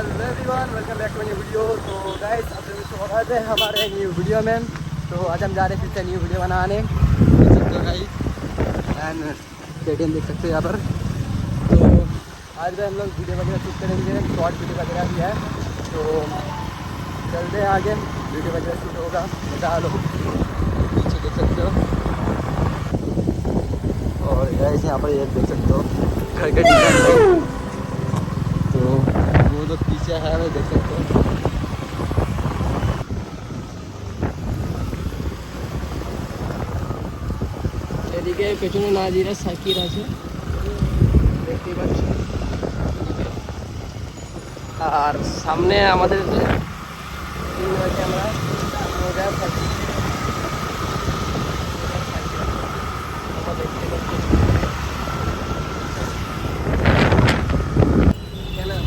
Hello everyone, welcome back to new video. तो guys आप सभी को स्वागत है हमारे न्यू वीडियो में। तो आज हम जा रहे हैं फिर से न्यू वीडियो बनाने। तो गाइस स्टेडियम देख सकते हो यहाँ पर। तो आज भी हम लोग वीडियो वगैरह शूट करेंगे, शॉर्ट वीडियो वगैरह भी है। तो चलते हैं आगे, वीडियो वगैरह शूट होगा। बता लो पीछे देख सकते हो। और गाइस यहाँ पर ये देख सकते हो घर का डिजाइन। तो वो लोग पीछे है, मैं देख सकते हो। এদিকে পেছনে নাজিরা সাকির আছে দেখতে পাচ্ছি, আর সামনে আমাদের আমরা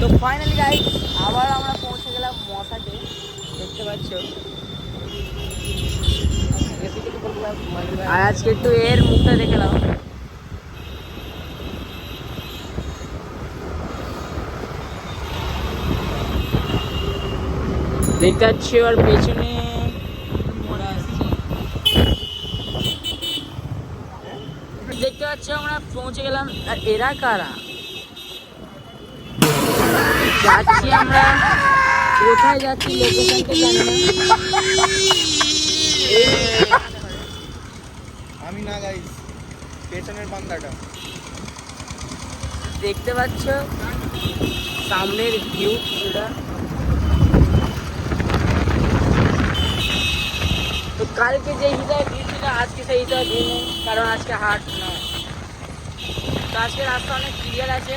তো ফাইনালি গাইস আবার আমরা পৌঁছে গেলাম মশাতে, দেখতে পাচ্ছ। আর আজকে একটু এর মুখটা দেখে নাও। দেখতে পাচ্ছি আর পেছনে দেখতে পাচ্ছ আমরা পৌঁছে গেলাম। আর এরা কারা? যাচ্ছি আমরা, কোথায় যাচ্ছি লোকেশনটা জানি না। আমি না গাইস, পেছনের বান্দাটা দেখতে পাচ্ছ সামনের ভিউ পুরোটা। তো কালকে যে হিসাবে ভিড় ছিল আজকে সেই হিসাবে ভিড় নেই, কারণ আজকে হাট নয়। তো আজকে রাস্তা অনেক ক্লিয়ার আছে।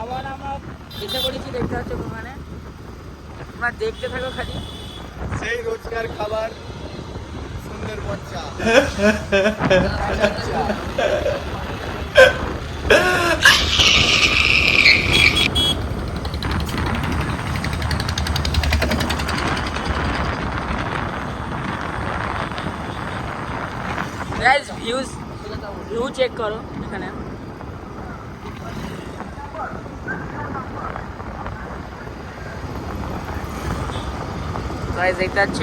আবার আমরা এসে পড়েছি, দেখতে পাচ্ছ ওখানে। তোমরা দেখতে থাকো খালি। সেই রোজকার খাবার সুন্দর বাচ্চা। গাইস ভিউ চেক করো এখানে। গাইস দেখতে পাচ্ছ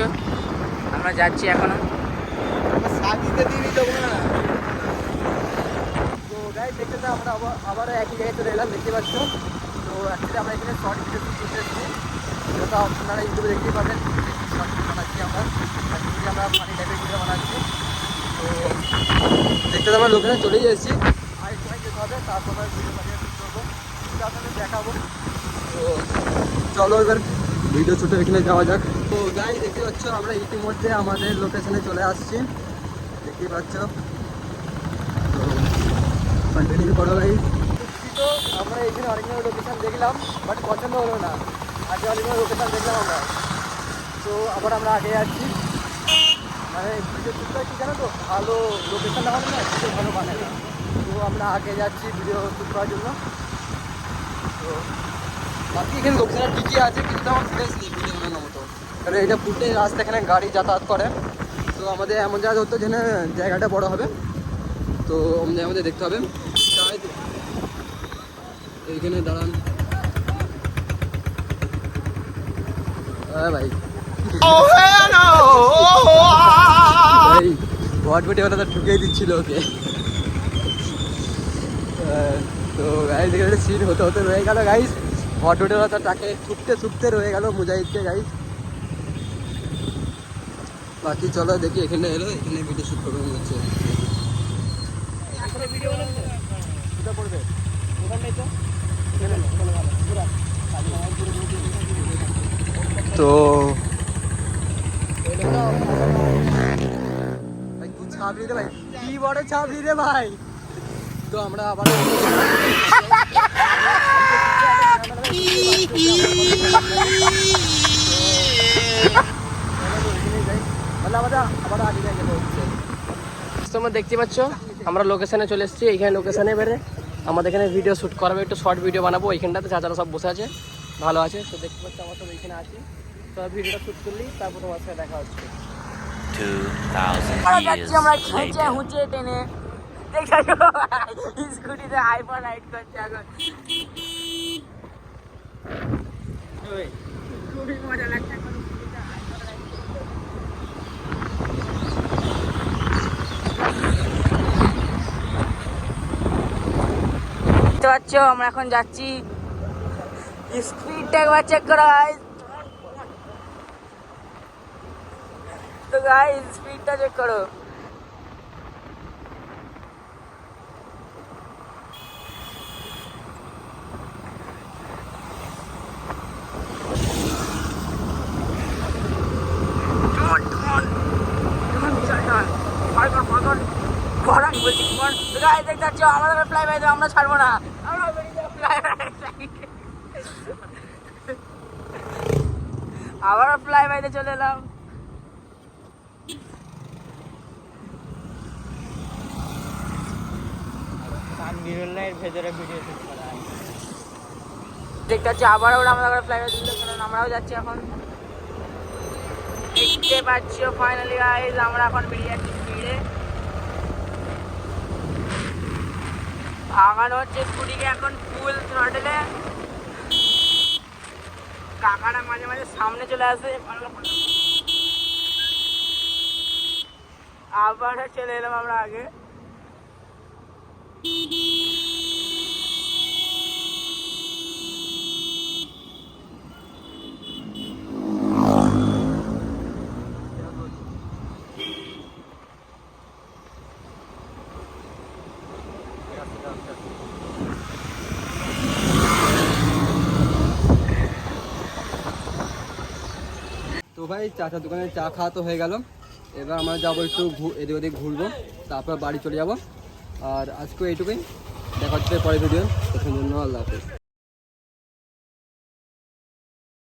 আমরা যাচ্ছি এখনো। তো গাইস দেখতে তো আমরা আবার একই জায়গায় চলে এলাম, দেখতে পাচ্ছ। তো অ্যাকচুয়ালি আমরা এখানে শর্ট ভিডিও করতে এসেছি, যেটা আপনারা ইউটিউবে দেখতেই পাবেন। শর্ট ভিডিও বানাচ্ছি আমরা, অ্যাকচুয়ালি আমরা ফানি টাইপের ভিডিও বানাচ্ছি। তো দেখতে তো আমরা লোকেশনে চলেই এসেছি, আর একটু যেতে হবে, তারপর আমরা ভিডিও বানিয়ে শুট করবো, সেটা আপনাদের দেখাবো। তো চলো এবার ভিডিও শুটে এখানে যাওয়া যাক। তো গাইস দেখতে পাচ্ছ আমরা ইতিমধ্যে আমাদের লোকেশনে চলে আসছি, দেখতেই পাচ্ছ। তো কন্টিনিউ করো ভাই। তো আমরা এখানে অনেকগুলো লোকেশান দেখলাম, বাট পছন্দ হলো না। আগে অনেকগুলো লোকেশান দেখলাম আমরা, তো আবার আমরা আগে যাচ্ছি। মানে ভিডিও শ্যুট করে কি জানো তো, ভালো লোকেশান না হলে না ভিডিও ভালো বানায় না। তো আমরা আগে যাচ্ছি ভিডিও শ্যুট করার জন্য। তো বাকি এখানে লোকেশান ঠিকই আছে, কিন্তু আমার ফ্রেশ নেই ভিডিও বানানোর মতো, কারণ এটা ফুটে রাস্তা, এখানে গাড়ি যাতায়াত করে। তো আমাদের এমন জায়গা ধরতে যেন জায়গাটা বড় হবে, তো আমাদের দেখতে হবে। এইখানে দাঁড়ান ভাই, ভটভটি ওরা তো ঢুকিয়ে দিচ্ছিল ওকে। তো গাইস এখানে সিট হতে হতে রয়ে গেল গাইস, ভটভটি ওরা তো তাকে ছুটতে রয়ে গেল মুজাহিদকে গাইস। বাকি চলো দেখি, এখানে এলো, এখানে ভিডিও শ্যুট করবো মনে হচ্ছে। তো ছাবড়ি রে ভাই, কি বড় ছাবড়ি রে ভাই। তো আমরা আবার দেখতে পাচ্ছ আমরা লোকেশনে চলে এসেছি। এইখানে লোকেশনে এবারে আমাদের এখানে ভিডিও শ্যুট করাবে, একটু শর্ট ভিডিও বানাবো। এইখানটাতে যারা সব বসে আছে ভালো আছে। তো দেখতে পাচ্ছ আমরা সব এইখানে আছি। তো ভিডিওটা শ্যুট করলি, তারপর তোমার সাথে দেখা হচ্ছে। 2000 years আমরা খেঁচে later. হুঁচে টেনে স্কুটিতে হাইপার রাইড করছে এখন। খুবই মজা লাগছে এখন স্কুটিতে হাইপার রাইড করতে। দেখতে পাচ্ছ আমরা এখন যাচ্ছি, স্পিডটা একবার চেক করা হয় তো গাইস, স্পিডটা চেক করো। আমাদের ফ্লাই বাই আমরা ছাড়বো না, আমরা আবার ফ্লাই বাইতে চলে এলাম। ভেতরে ভিডিও শ্যুট করা হয়। দেখতে পাচ্ছি আবার ওরা আমাদের ফ্লাই বাই দিল, কারণ আমরাও যাচ্ছি এখন। দেখতে পাচ্ছ ফাইনালি গাইস আমরা এখন বেরিয়ে যাচ্ছি স্পিডে। ভাগানো হচ্ছে স্কুটিকে এখন ফুল থ্রটলে। কাকারা মাঝে মাঝে সামনে চলে আসে, আবার চলে এলাম আমরা আগে। তো ভাই চাচার দোকানে চা খাওয়া তো হয়ে গেল, এবার আমরা যাবো একটু এদিক ওদিক ঘুরবো, তারপর বাড়ি চলে যাব। আর আজকে এইটুকুই, দেখা হচ্ছে পরের ভিডিও। তখন জন্য আল্লাহ হাফেজ।